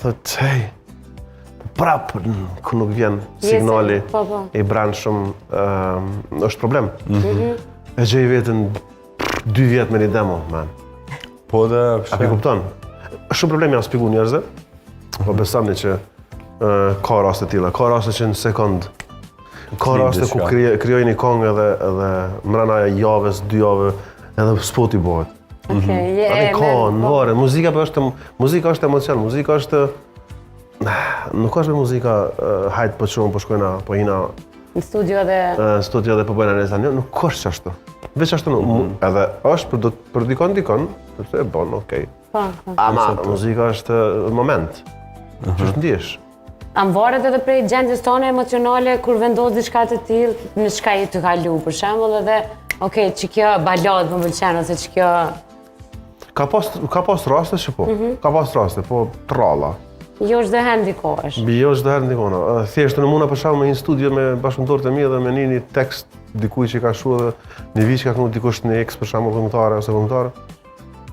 thot, hej, prap, kër nuk vjen signali i brendshëm, është problem. E gjej vetën 2 vjet me një demo, man. Po dhe... A pi kupton? Shumë problemi janë spiku njerëzve, po besoni që ka raste tilla, ka raste që në sekond, ka raste ku krijoj një këngë edhe mrena javës, 2 javë, edhe spoti bëhet. Ka në vare, muzika është emocion, muzika është... Nuk është me muzika hajt po shumë, po shkojna, po hina... Në studio dhe... Në studio dhe po bëjna nesa, nuk është qashtu. Veç ashtu nuk, edhe është për dikon, përse e bon, okej. Ama muzika është moment, që është ndihesh. A më varet edhe prej gjendjes tone emocionale kur vendos diçka të tillë, në çka je të kalu, për shembull, edhe, okej, që kjo balad më pëlqen, ose që kjo... Ka pas raste që po, ka pas raste, po tralla. Jo çdo herë ndikohesh. Jo çdo herë ndikona. Thjesht në muna për shembull me një studio me bashkëpunëtorët e mi dhe me një tekst dikuj që ka shkruar dhe një vit që ka kënu dikush një ex për shembull këngëtare ose këngëtar.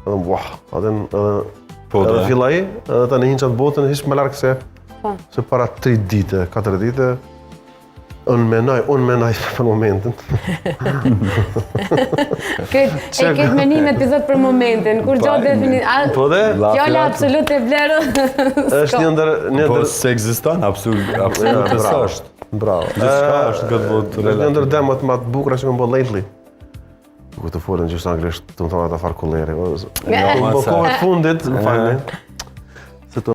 Edhe wow, edhe fillai, edhe tani hin çat botën hiç më larg se para 3 dite, 4 dite. Unë menoj për momentin. Këtë menim epizod për momentin, kur gjatë definitiv... Po dhe? Fjolla absolut e vlerë... është një ndër... Po se egziston, absolut e sështë. Bravo. Gjithka është këtë botë relativ. Një ndër demot ma të bukra që më bo lately. Ku të folën që është anglisht, të më thonë ata farkulleri. Po kohët fundit, më falni.